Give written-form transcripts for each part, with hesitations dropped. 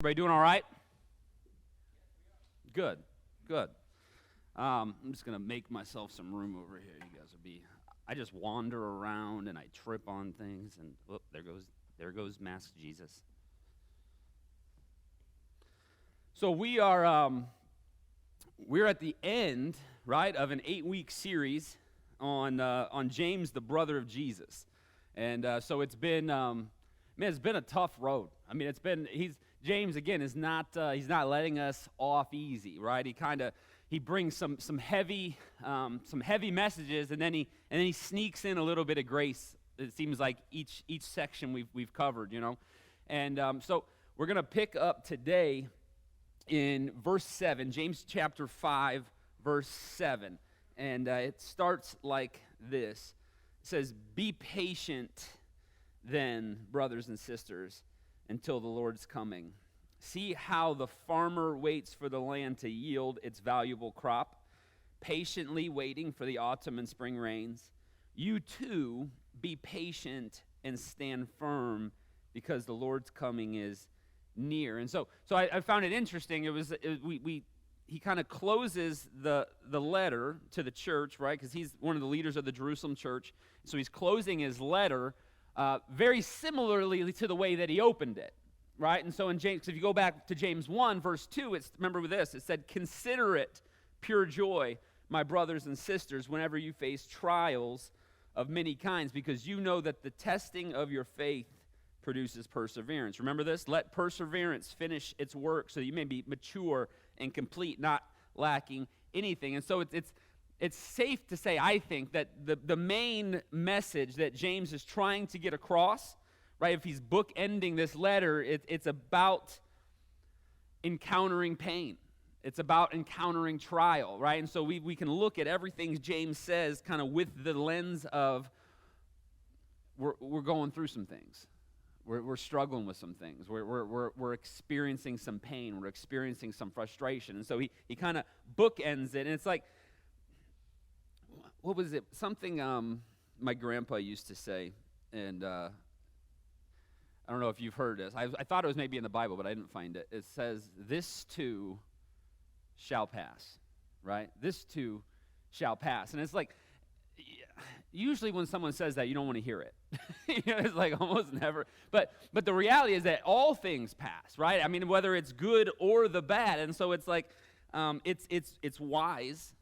Everybody doing all right? Good, good. I'm just going to make myself some room over here. You guys will be, I just wander around and I trip on things and whoop, there goes Mask Jesus. So we're at the end, right, of an 8-week series on James, the brother of Jesus. And so it's been, it's been a tough road. I mean, James again is not he's not letting us off easy, right? He brings some heavy messages, and then he sneaks in a little bit of grace. It seems like each section we've covered, you know, and so we're gonna pick up today in verse 7, James chapter 5, verse 7, and it starts like this. It says, "Be patient, then, brothers and sisters, until the Lord's coming. See how the farmer waits for the land to yield its valuable crop, patiently waiting for the autumn and spring rains. You too be patient and stand firm, because the Lord's coming is near." And so I found it interesting. He kind of closes the letter to the church, right? Because he's one of the leaders of the Jerusalem church. So he's closing his letter very similarly to the way that he opened it, right? And so in James, if you go back to James 1, verse 2, remember this, it said, "Consider it pure joy, my brothers and sisters, whenever you face trials of many kinds, because you know that the testing of your faith produces perseverance." Remember this? "Let perseverance finish its work, so that you may be mature and complete, not lacking anything." And so it's safe to say, I think, that the main message that James is trying to get across, right, if he's bookending this letter, it's about encountering pain. It's about encountering trial, right? And so we can look at everything James says kind of with the lens of we're going through some things. We're struggling with some things. We're experiencing some pain. We're experiencing some frustration. And so he kind of bookends it. And it's like, what was it? Something my grandpa used to say, and I don't know if you've heard this. I thought it was maybe in the Bible, but I didn't find it. It says, "This too shall pass," right? This too shall pass. And it's like, usually when someone says that, you don't want to hear it. It's like almost never. But the reality is that all things pass, right? I mean, whether it's good or the bad. And so it's like, it's wise.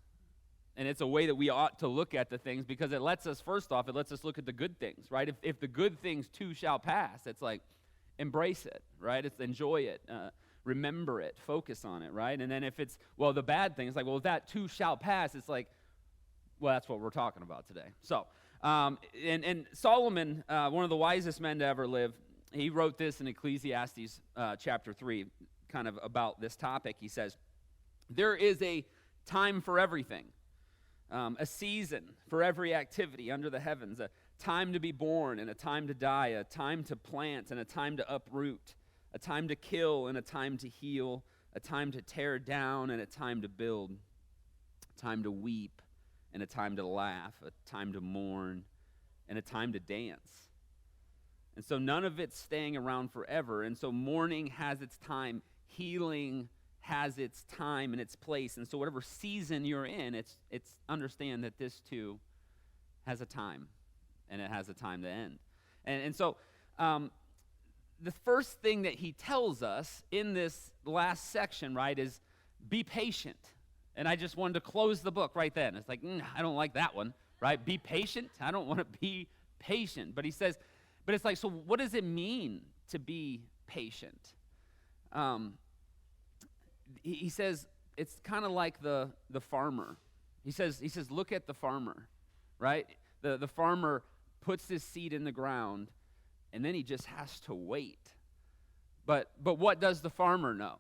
And it's a way that we ought to look at the things, because it lets us look at the good things, right? If the good things too shall pass, it's like, embrace it, right? It's enjoy it, remember it, focus on it, right? And then if it's, the bad things, like, if that too shall pass, it's like, that's what we're talking about today. So, and Solomon, one of the wisest men to ever live, he wrote this in Ecclesiastes chapter 3, kind of about this topic. He says, "There is a time for everything. A season for every activity under the heavens, a time to be born and a time to die, a time to plant and a time to uproot, a time to kill and a time to heal, a time to tear down and a time to build, a time to weep and a time to laugh, a time to mourn and a time to dance. And so none of it's staying around forever. And so mourning has its time, healing has its time and its place. And so whatever season you're in, it's understand that this too has a time, and it has a time to end." And so the first thing that he tells us in this last section, right, is be patient. And I just wanted to close the book right then. It's like, I don't like that one, right? Be patient? I don't want to be patient. But he says, but it's like, so what does it mean to be patient? He says it's kind of like the farmer. He says, look at the farmer, right? The farmer puts his seed in the ground, and then he just has to wait. But what does the farmer know?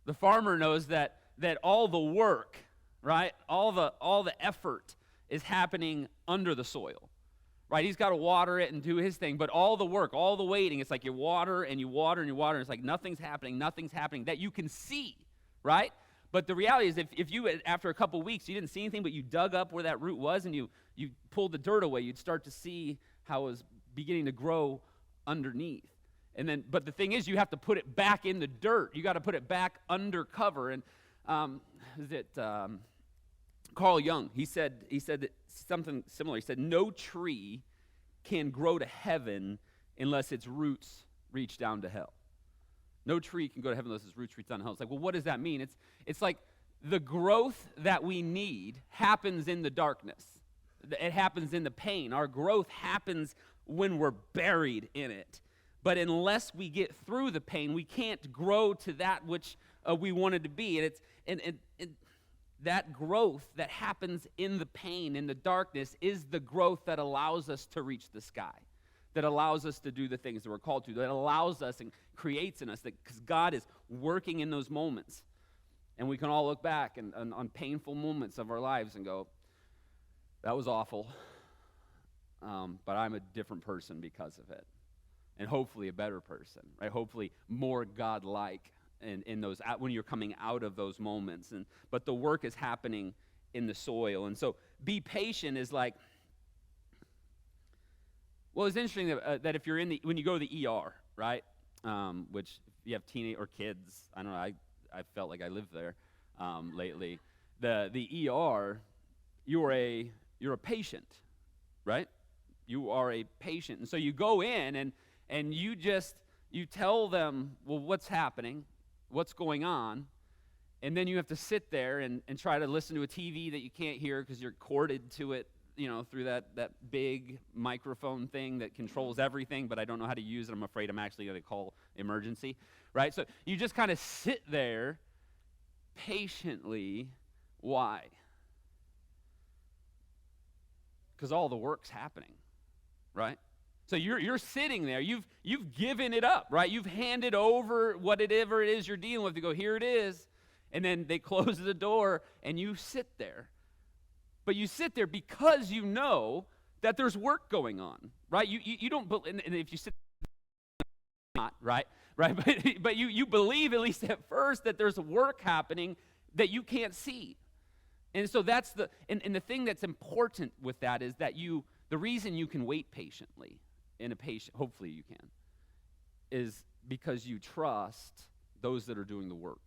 The farmer knows that all the work, right, all the effort is happening under the soil. Right, he's got to water it and do his thing, but all the work, all the waiting, it's like you water and you water and you water, and it's like nothing's happening that you can see, right? But the reality is, if you, after a couple weeks, you didn't see anything, but you dug up where that root was and you pulled the dirt away, you'd start to see how it was beginning to grow underneath. But the thing is, you have to put it back in the dirt. You got to put it back under cover. And Carl Jung, he said that something similar. He said, no tree can grow to heaven unless its roots reach down to hell. No tree can go to heaven unless its roots reach down to hell. It's like, well, what does that mean? It's like the growth that we need happens in the darkness. It happens in the pain. Our growth happens when we're buried in it. But unless we get through the pain, we can't grow to that which we wanted to be. And that growth that happens in the pain, in the darkness, is the growth that allows us to reach the sky, that allows us to do the things that we're called to, that allows us and creates in us, because God is working in those moments. And we can all look back on painful moments of our lives and go, that was awful, but I'm a different person because of it. And hopefully a better person, right? Hopefully more God-like in those, when you're coming out of those moments. But the work is happening in the soil. And so be patient is like, well, it's interesting that if you're when you go to the ER, right? Which if you have teenage or kids, I don't know, I felt like I lived there lately. The ER, you're a patient, right? You are a patient. And so you go in and you tell them, well, what's happening, what's going on, and then you have to sit there and try to listen to a TV that you can't hear because you're corded to it, through that big microphone thing that controls everything, but I don't know how to use it. I'm afraid I'm actually going to call emergency, right? So you just kind of sit there patiently. Why? Because all the work's happening, right? So you're sitting there. You've given it up, right? You've handed over whatever it is you're dealing with. You go, here it is. And then they close the door, and you sit there. But you sit there because you know that there's work going on, right? You don't, and if you sit not, right? But you believe, at least at first, that there's work happening that you can't see. And so that's and the thing that's important with that is that the reason you can wait patiently hopefully you can, is because you trust those that are doing the work,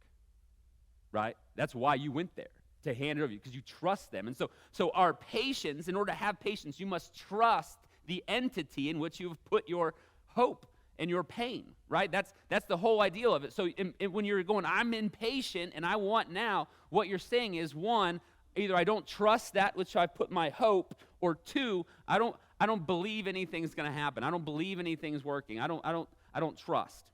right? That's why you went there, to hand it over, because you trust them. And so our patience, in order to have patience, you must trust the entity in which you've put your hope and your pain, right? That's the whole ideal of it. So when you're going, I'm impatient and I want now, what you're saying is, one, either I don't trust that which I put my hope, or two, I don't believe anything's going to happen. I don't believe anything's working. I don't trust.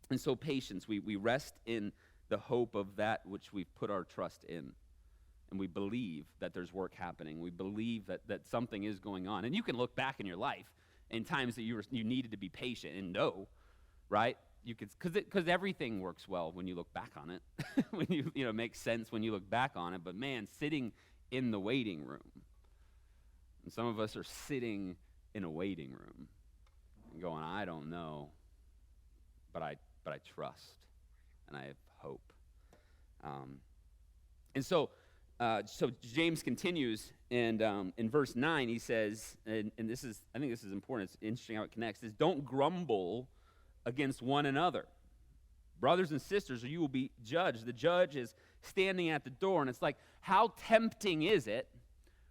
And so patience, we rest in the hope of that which we've put our trust in. And we believe that there's work happening. We believe that something is going on. And you can look back in your life in times that you needed to be patient and know, right? You could, because everything works well when you look back on it. When you makes sense when you look back on it. But man, sitting in the waiting room, and some of us are sitting in a waiting room and going, I don't know, but I trust and I have hope. And so James continues, and in verse 9 he says, and I think this is important. It's interesting how it connects. Is don't grumble against one another, brothers and sisters, or you will be judged. The judge is standing at the door, and it's like, how tempting is it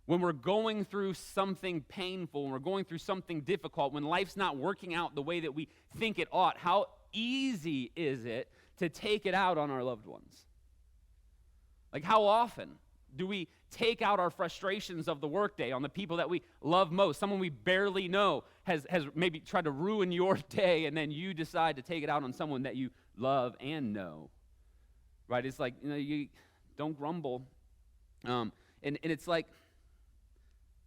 when we're going through something painful, when we're going through something difficult, when life's not working out the way that we think it ought? How easy is it to take it out on our loved ones? Like, how often do we take out our frustrations of the workday on the people that we love most? Someone we barely know has maybe tried to ruin your day, and then you decide to take it out on someone that you love and know, right? It's like, you don't grumble. And it's like,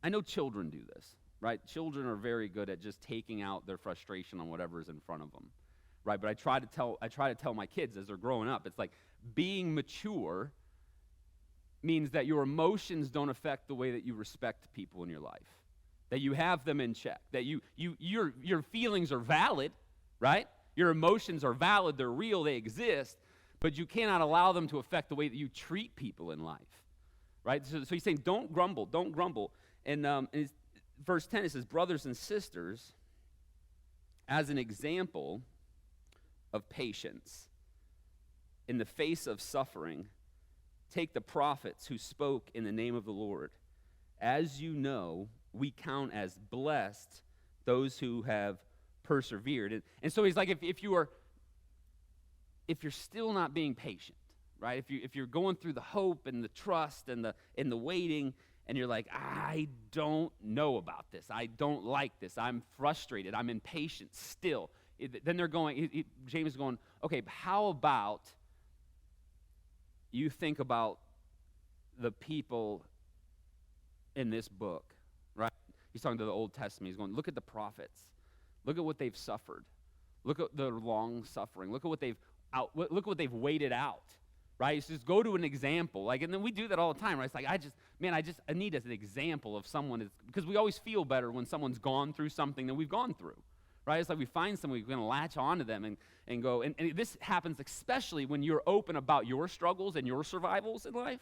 I know children do this, right? Children are very good at just taking out their frustration on whatever's in front of them, right? But I try to tell my kids as they're growing up, it's like, being mature means that your emotions don't affect the way that you respect people in your life, that you have them in check, that your feelings are valid, right? Your emotions are valid, they're real, they exist, but you cannot allow them to affect the way that you treat people in life, right? So he's saying, don't grumble. And in verse 10 it says, brothers and sisters, As an example of patience in the face of suffering, take the prophets who spoke in the name of the Lord. As you know, we count as blessed those who have persevered. And so he's like, if you're still not being patient, right? If you're going through the hope and the trust and the waiting, and you're like, I don't know about this. I don't like this. I'm frustrated. I'm impatient still. Then they're going, James is going, okay, how about you think about the people in this book, right? He's talking to the Old Testament. He's going, look at the prophets. Look at what they've suffered. Look at the long suffering. Look at what they've waited out, right? He says, go to an example. Like, and then we do that all the time, right? It's like, I need as an example of someone, because we always feel better when someone's gone through something that we've gone through, right? It's like we find someone, we're going to latch onto them and go, and this happens especially when you're open about your struggles and your survivals in life.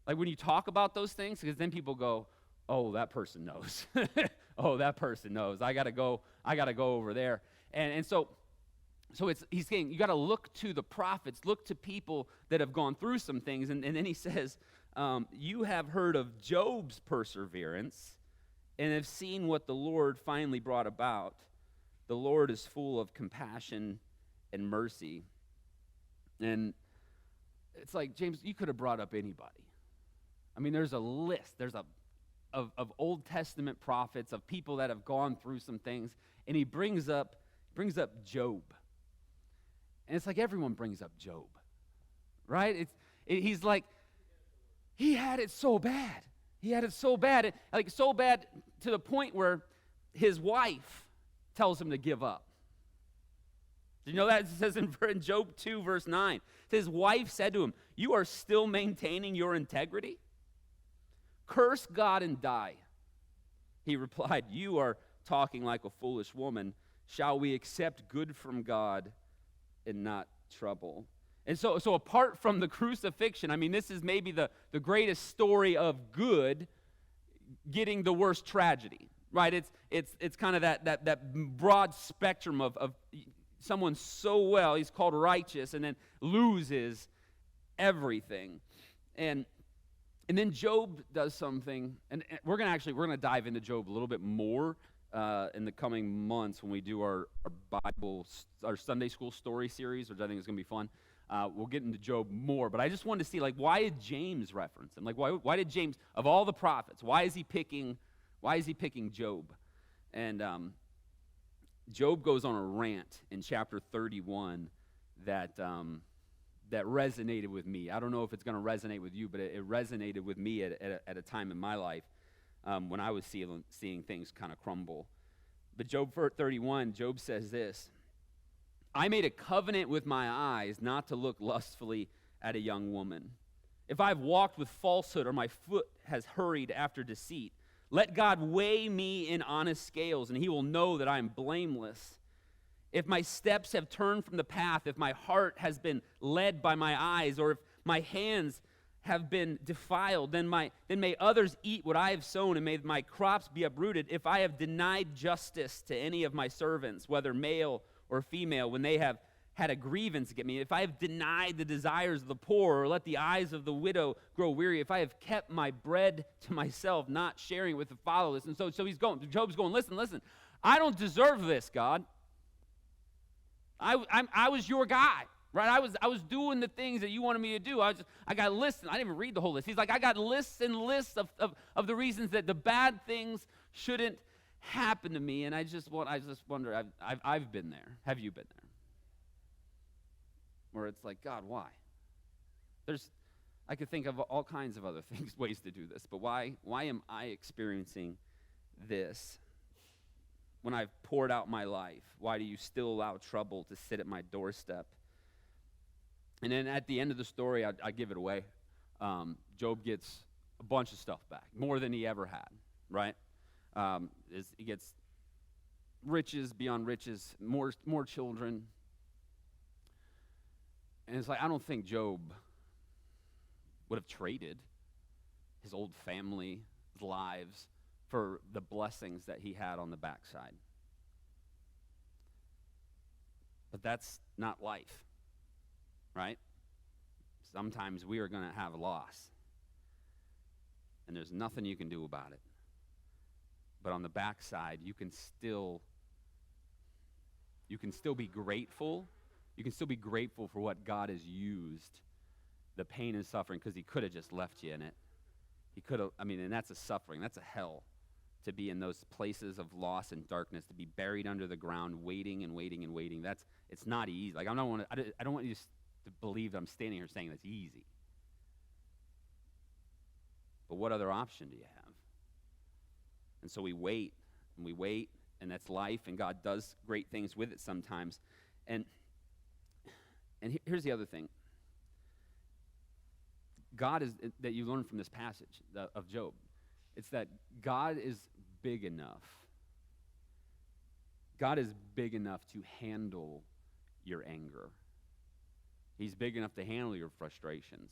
Like when you talk about those things, because then people go, oh, that person knows. Oh, that person knows. I gotta go over there. And so he's saying you got to look to the prophets, look to people that have gone through some things. And then he says, you have heard of Job's perseverance and have seen what the Lord finally brought about. The Lord is full of compassion and mercy. And it's like, James, you could have brought up anybody. I mean, there's a list. There's of Old Testament prophets, of people that have gone through some things. And he brings up Job. And it's like everyone brings up Job, right? He's like, he had it so bad. He had it so bad. Like so bad to the point where his wife tells him to give up. Did you know that? It says in Job 2, verse 9. His wife said to him, you are still maintaining your integrity? Curse God and die. He replied, you are talking like a foolish woman. Shall we accept good from God and not trouble? And so apart from the crucifixion, I mean, this is maybe the greatest story of good getting the worst tragedy, right? It's kind of that broad spectrum of someone so well, he's called righteous, and then loses everything. And then Job does something, and we're gonna dive into Job a little bit more in the coming months when we do our Sunday school story series, which I think is going to be fun. We'll get into Job more, but I just wanted to see, like, why did James reference him? Like, why did James, of all the prophets, why is he picking Job? And Job goes on a rant in chapter 31 that resonated with me. I don't know if it's going to resonate with you, but it resonated with me at a time in my life when I was seeing things kind of crumble. But Job 31, Job says this, I made a covenant with my eyes not to look lustfully at a young woman. If I've walked with falsehood or my foot has hurried after deceit, let God weigh me in honest scales, and he will know that I am blameless. If my steps have turned from the path, if my heart has been led by my eyes, or if my hands have been defiled, then may others eat what I have sown, and may my crops be uprooted. If I have denied justice to any of my servants, whether male or female, when they have had a grievance against me, if I have denied the desires of the poor, or let the eyes of the widow grow weary, if I have kept my bread to myself, not sharing with the fatherless. And so Job's going, listen, I don't deserve this, God. I was your guy, right? I was doing the things that you wanted me to do. I got lists. I didn't even read the whole list. He's like, I got lists and lists of the reasons that the bad things shouldn't happen to me. And I just wonder, I've been there. Have you been there? Where it's like, God, why? I could think of all kinds of other things, ways to do this, but why am I experiencing this? When I've poured out my life, why do you still allow trouble to sit at my doorstep? And then at the end of the story, I give it away. Job gets a bunch of stuff back, more than he ever had, right? He gets riches beyond riches, more children. And it's like, I don't think Job would have traded his old family, his lives, for the blessings that he had on the backside. But that's not life, right? Sometimes we are going to have loss, and there's nothing you can do about it. But on the backside, you can still be grateful. You can still be grateful for what God has used, the pain and suffering, because he could have just left you in it. He could have, and that's a suffering. That's a hell, to be in those places of loss and darkness, to be buried under the ground, waiting and waiting and waiting. It's not easy. Like, I don't want you to believe that I'm standing here saying that's easy. But what other option do you have? And so we wait, and that's life, and God does great things with it sometimes. And here's the other thing. God is, that you learn from this passage of Job, it's that God is big enough. God is big enough to handle your anger. He's big enough to handle your frustrations.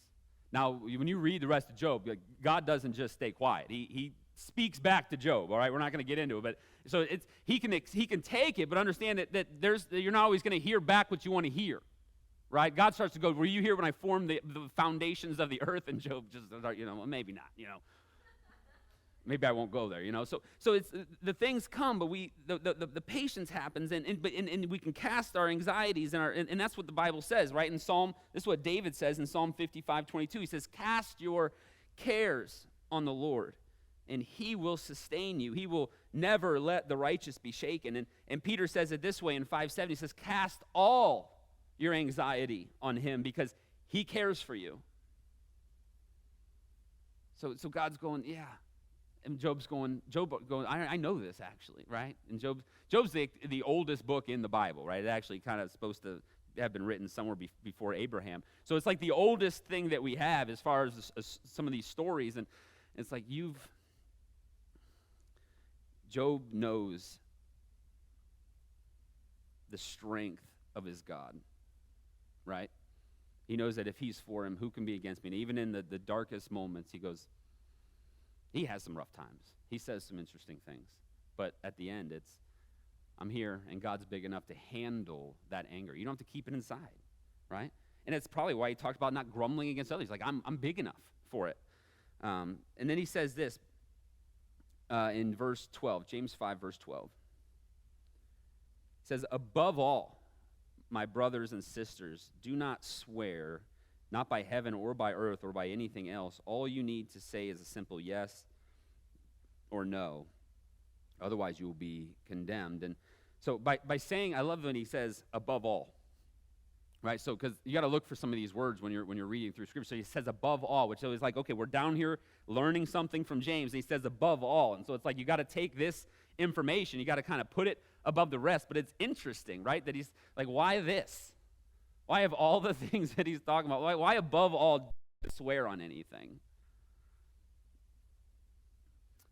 Now, when you read the rest of Job, God doesn't just stay quiet. He speaks back to Job, all right? We're not going to get into it, but so he can take it, but understand that you're not always going to hear back what you want to hear, right? God starts to go, were you here when I formed the foundations of the earth? And Job just, well, maybe not, Maybe I won't go there, So it's the things come, but the patience happens, and we can cast our anxieties and that's what the Bible says, right? This is what David says in Psalm 55:22. He says, "Cast your cares on the Lord, and he will sustain you. He will never let the righteous be shaken." And Peter says it this way in 5:7. He says, "Cast all your anxiety on him because he cares for you." So God's going, yeah. And Job going, I know this actually, right? And Job's the oldest book in the Bible, right? It actually kind of supposed to have been written somewhere before Abraham. So it's like the oldest thing that we have as far as some of these stories. And it's like Job knows the strength of his God, right? He knows that if he's for him, who can be against me? And even in the darkest moments, he has some rough times. He says some interesting things. But at the end, I'm here, and God's big enough to handle that anger. You don't have to keep it inside, right? And it's probably why he talked about not grumbling against others. Like, I'm big enough for it. And then he says this in verse 12, James 5, verse 12. He says, "Above all, my brothers and sisters, do not swear, not by heaven or by earth or by anything else. All you need to say is a simple yes or no. Otherwise, you will be condemned." And so by saying, I love when he says above all, right? So because you got to look for some of these words when you're reading through Scripture. So he says above all, which is like, okay, we're down here learning something from James, and he says above all. And so it's like you got to take this information, you got to kind of put it above the rest. But it's interesting, right? That he's like, why this? Why have all the things that he's talking about? Why above all swear on anything?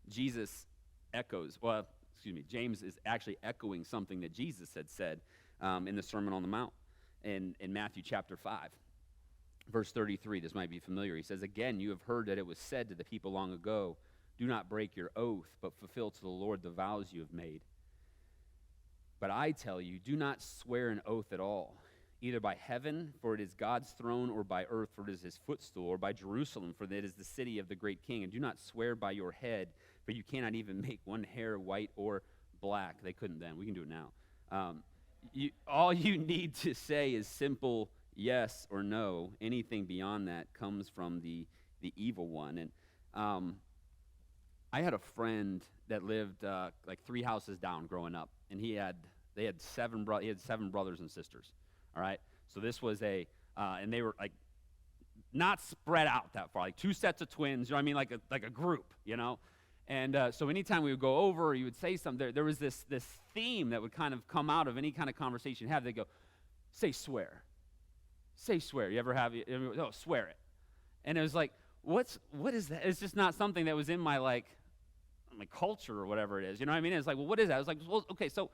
James is actually echoing something that Jesus had said in the Sermon on the Mount in Matthew chapter 5, verse 33. This might be familiar. He says, "Again, you have heard that it was said to the people long ago, 'Do not break your oath, but fulfill to the Lord the vows you have made.' But I tell you, do not swear an oath at all, either by heaven, for it is God's throne, or by earth, for it is his footstool, or by Jerusalem, for it is the city of the great king. And do not swear by your head, for you cannot even make one hair white or black." They couldn't then. We can do it now. All you need to say is simple yes or no. Anything beyond that comes from the evil one. And I had a friend that lived like 3 houses down growing up, and he had 7 brothers and sisters. All right, so this was and they were like not spread out that far, like 2 sets of twins. You know what I mean, like a group, And so anytime we would go over, or you would say something, there was this theme that would kind of come out of any kind of conversation you have. They go, say swear. You ever have? Oh, swear it. And it was like, what is that? It's just not something that was in my culture or whatever it is. You know what I mean? It's like, well, what is that? I was like, well, okay, so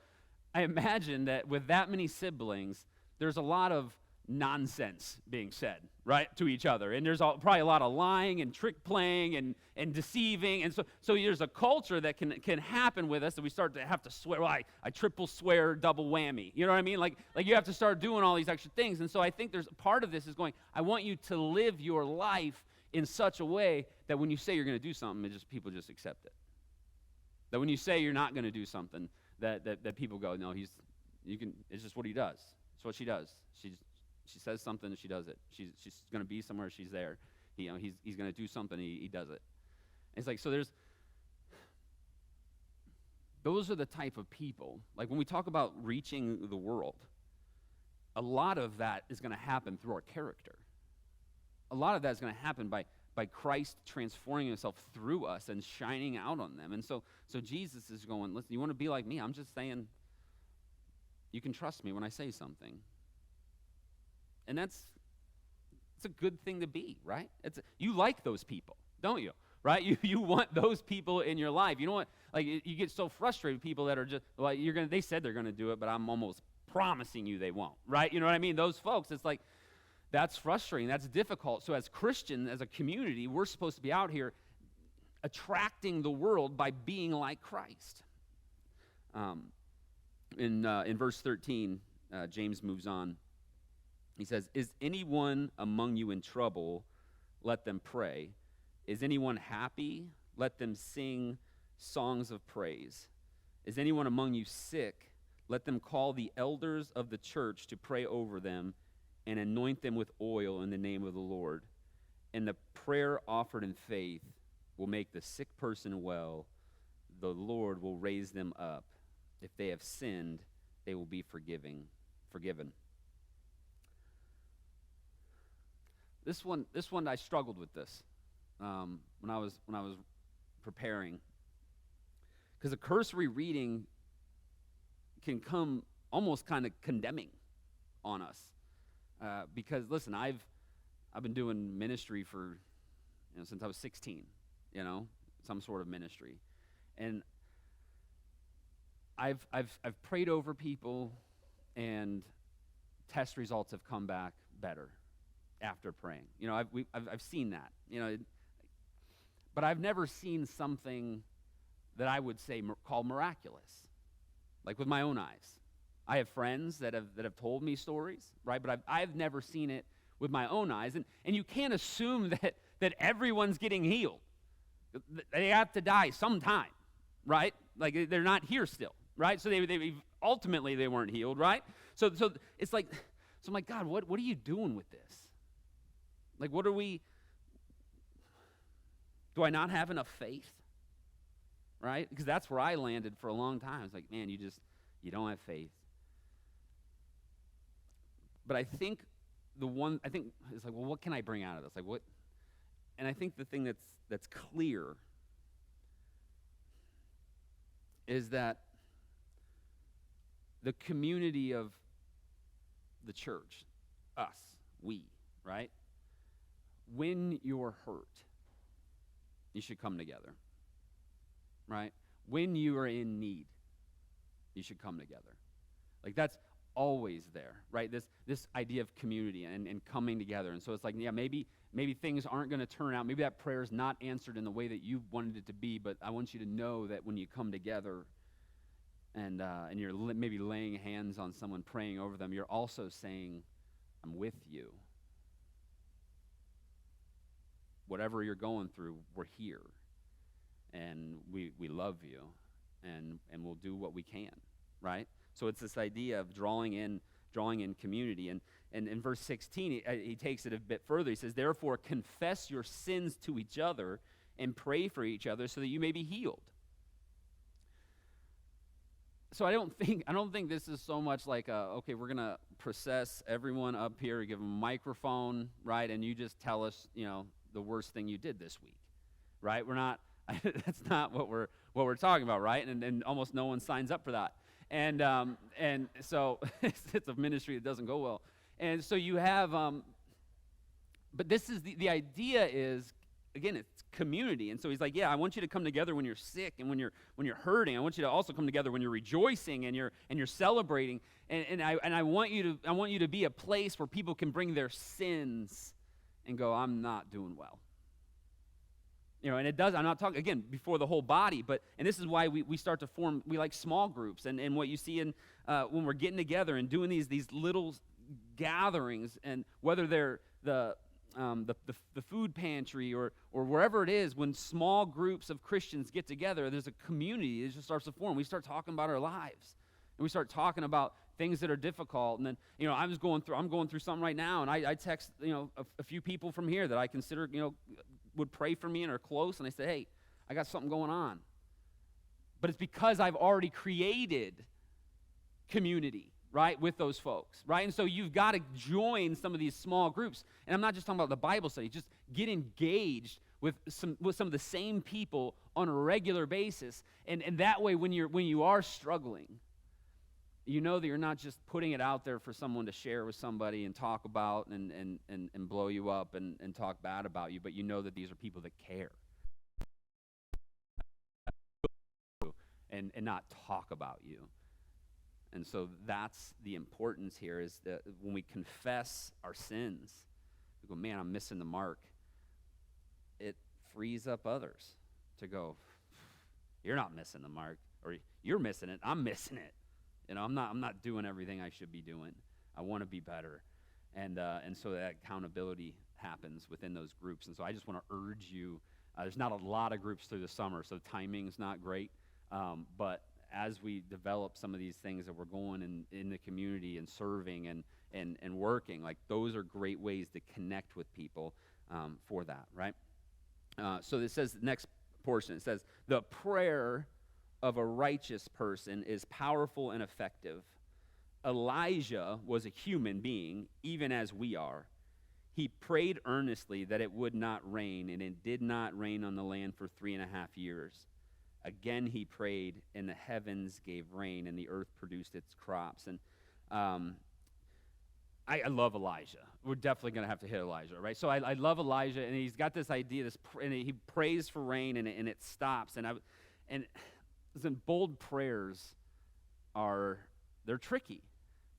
I imagine that with that many siblings, there's a lot of nonsense being said, right, to each other. And there's probably a lot of lying and trick playing and deceiving. And so there's a culture that can happen with us that we start to have to swear. Well, I triple swear, double whammy. You know what I mean? Like you have to start doing all these extra things. And so I think there's part of this is going, I want you to live your life in such a way that when you say you're going to do something, people just accept it. That when you say you're not going to do something, that people go, no, it's just what he does. It's what she does. She says something and she does it. She's going to be somewhere, she's there. He's going to do something, he does it. And it's like, so those are the type of people. Like when we talk about reaching the world, a lot of that is going to happen through our character. A lot of that is going to happen by Christ transforming himself through us and shining out on them. And so Jesus is going, listen, you want to be like me? I'm just saying, you can trust me when I say something. And it's a good thing to be, right? You like those people, don't you? Right? You want those people in your life. You know what? Like you get so frustrated with people that are just, well, they said they're going to do it, but I'm almost promising you they won't, right? You know what I mean? Those folks, it's like, that's frustrating. That's difficult. So as Christians, as a community, we're supposed to be out here attracting the world by being like Christ. In verse 13, James moves on. He says, is anyone among you in trouble? Let them pray. Is anyone happy? Let them sing songs of praise. Is anyone among you sick? Let them call the elders of the church to pray over them and anoint them with oil in the name of the Lord. And the prayer offered in faith will make the sick person well. The Lord will raise them up. If they have sinned, they will be forgiven. This one I struggled with this when I was preparing, because a cursory reading can come almost kind of condemning on us. Because listen, I've been doing ministry for since I was 16, some sort of ministry, and I've prayed over people, and test results have come back better after praying. I've seen that. But I've never seen something that I would say call miraculous, like with my own eyes. I have friends that have told me stories, right? But I've never seen it with my own eyes. And you can't assume that everyone's getting healed. They have to die sometime, right? Like they're not here still, right? So they ultimately they weren't healed, right? So it's like, so I'm like, God, what are you doing with this? Like, do I not have enough faith? Right? Because that's where I landed for a long time. It's like, man, you don't have faith. But I think it's like, well, what can I bring out of this? Like what? And I think the thing that's clear is that the community of the church, us, we, right? When you're hurt, you should come together, right? When you are in need, you should come together. Like that's always there, right? This idea of community and coming together. And so it's like, yeah, maybe things aren't going to turn out. Maybe that prayer is not answered in the way that you wanted it to be, but I want you to know that when you come together and you're maybe laying hands on someone, praying over them, you're also saying, I'm with you. Whatever you're going through, we're here. And we love you. And we'll do what we can, right? So it's this idea of drawing in community. And in verse 16, he takes it a bit further. He says, therefore, confess your sins to each other and pray for each other so that you may be healed. So I don't think this is so much like, okay, we're going to process everyone up here, give them a microphone, right? And you just tell us, the worst thing you did this week, right? We're not, that's not what we're talking about, right? And almost no one signs up for that. And so it's a ministry that doesn't go well. And so you have, but this is the idea is again, it's community. And so he's like, yeah, I want you to come together when you're sick and when you're hurting. I want you to also come together when you're rejoicing and you're celebrating. And I want you to be a place where people can bring their sins and go, I'm not doing well. And it does, I'm not talking, again, before the whole body, and this is why we start to form, we like small groups, and what you see in, when we're getting together and doing these little gatherings, and whether they're the food pantry or wherever it is, when small groups of Christians get together, there's a community that just starts to form. We start talking about our lives, and we start talking about things that are difficult. And then, I'm going through something right now, and I text, a few people from here that I consider, would pray for me and are close, and I say, hey, I got something going on. But it's because I've already created community, right, with those folks, right? And so you've got to join some of these small groups. And I'm not just talking about the Bible study, just get engaged with some of the same people on a regular basis. And that way, when you are struggling, you know that you're not just putting it out there for someone to share with somebody and talk about and blow you up and talk bad about you, but you know that these are people that care and not talk about you. And so that's the importance here, is that when we confess our sins, we go, man, I'm missing the mark. It frees up others to go, you're not missing the mark, or you're missing it, I'm missing it. I'm not doing everything I should be doing. I want to be better. And so that accountability happens within those groups. And so I just want to urge you, there's not a lot of groups through the summer, so timing's not great. But as we develop some of these things that we're going in the community and serving and working, like those are great ways to connect with people for that, right? So it says, the next portion, it says, the prayer of a righteous person is powerful and effective. Elijah was a human being, even as we are. He prayed earnestly that it would not rain, and it did not rain on the land for 3.5 years. Again he prayed, and the heavens gave rain, and the earth produced its crops. And I love Elijah. We're definitely going to have to hit Elijah, right? So I love Elijah, and he's got this idea, and he prays for rain, and it stops. And listen, bold prayers they're tricky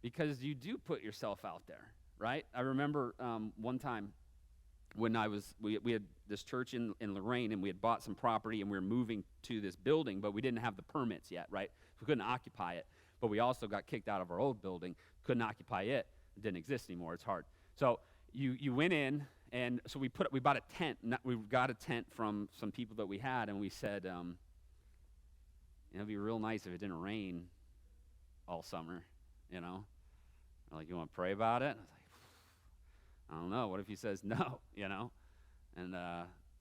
because you do put yourself out there, right? I remember one time when we had this church in Lorraine, and we had bought some property, and we were moving to this building, but we didn't have the permits yet, right? We couldn't occupy it, but we also got kicked out of our old building, couldn't occupy it. It didn't exist anymore. It's hard. So you went in, and so we bought a tent. We got a tent from some people that we had, and we said, it'd be real nice if it didn't rain all summer, They're like, you want to pray about it? I was like, I don't know. What if he says no, And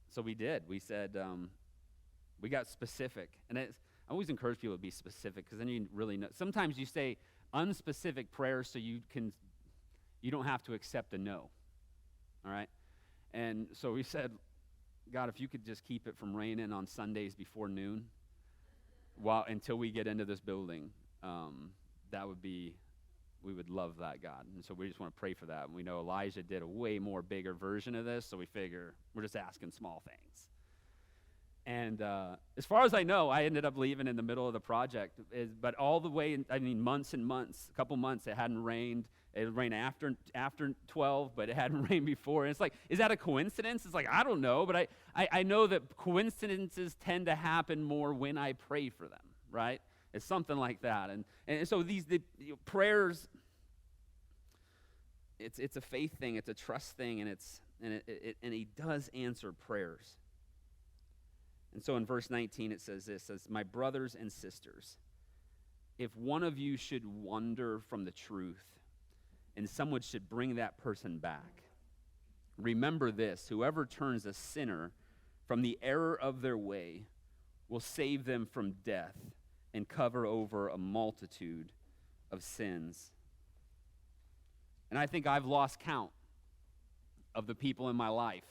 so we did. We said, we got specific. And I always encourage people to be specific, because then you really know. Sometimes you say unspecific prayers so you don't have to accept a no, all right? And so we said, God, if you could just keep it from raining on Sundays before noon, until we get into this building, we would love that, God. And so we just want to pray for that. And we know Elijah did a way more bigger version of this, so we figure we're just asking small things. And as far as I know, I ended up leaving in the middle of the project. But all the way, months and months, a couple months, it hadn't rained. It rained after 12, but it hadn't rained before. And it's like, is that a coincidence? It's like, I don't know, but I know that coincidences tend to happen more when I pray for them, right? It's something like that. And so the prayers, it's a faith thing, it's a trust thing, and he does answer prayers. And so in verse 19 it says this, my brothers and sisters, if one of you should wander from the truth, and someone should bring that person back, remember this, whoever turns a sinner from the error of their way will save them from death and cover over a multitude of sins. And I think I've lost count of the people in my life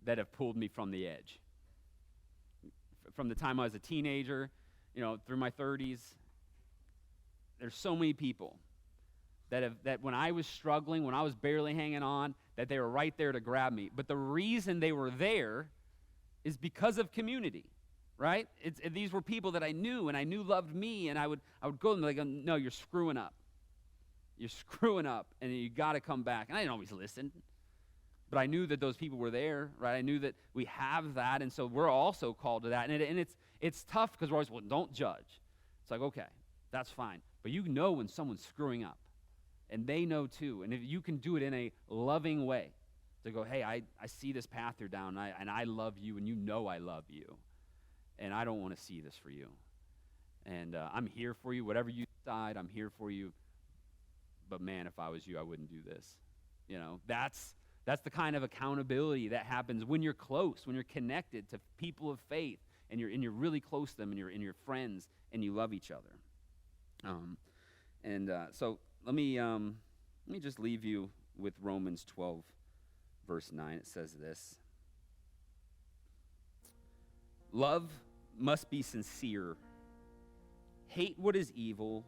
that have pulled me from the edge. From the time I was a teenager, through my 30s, there's so many people that when I was struggling, when I was barely hanging on, that they were right there to grab me. But the reason they were there is because of community, right? These were people that I knew and I knew loved me, and I would go to them like, no, you're screwing up. You're screwing up, and you got to come back. And I didn't always listen, but I knew that those people were there, right? I knew that we have that, and so we're also called to that. And it's tough because we're always, well, don't judge. It's like, okay, that's fine. But you know when someone's screwing up, and they know too. And if you can do it in a loving way, to go, hey, I see this path you're down, and I love you, and you know I love you, and I don't want to see this for you. And I'm here for you. Whatever you decide, I'm here for you. But man, if I was you, I wouldn't do this. You know, that's the kind of accountability that happens when you're close, when you're connected to people of faith, and you're really close to them, and you're friends, and you love each other. So let me just leave you with Romans 12, verse 9. It says this: love must be sincere. Hate what is evil.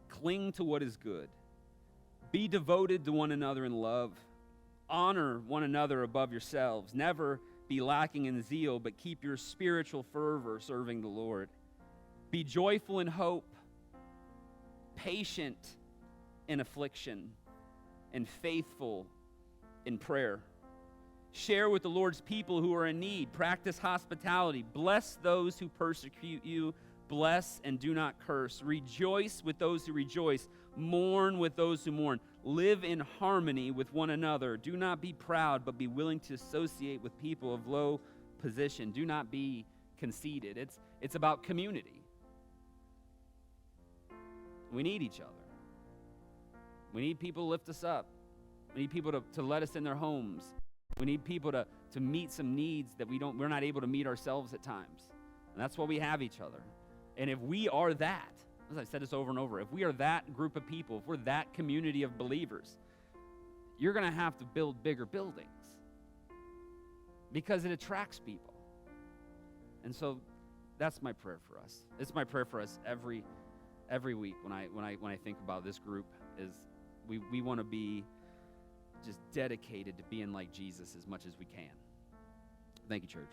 Cling to what is good. Be devoted to one another in love. Honor one another above yourselves. Never be lacking in zeal, but keep your spiritual fervor serving the Lord. Be joyful in hope, patient in affliction, and faithful in prayer. Share with the Lord's people who are in need. Practice hospitality. Bless those who persecute you. Bless and do not curse. Rejoice with those who rejoice. Mourn with those who mourn. Live in harmony with one another. Do not be proud, but be willing to associate with people of low position. Do not be conceited. It's about community. We need each other. We need people to lift us up. We need people to let us in their homes. We need people to meet some needs that we're not able to meet ourselves at times. And that's why we have each other. And if we are that, as I said this over and over, if we are that group of people, if we're that community of believers, you're going to have to build bigger buildings because it attracts people. And so that's my prayer for us. It's my prayer for us every week when I think about this group is we want to be just dedicated to being like Jesus as much as we can. Thank you, church.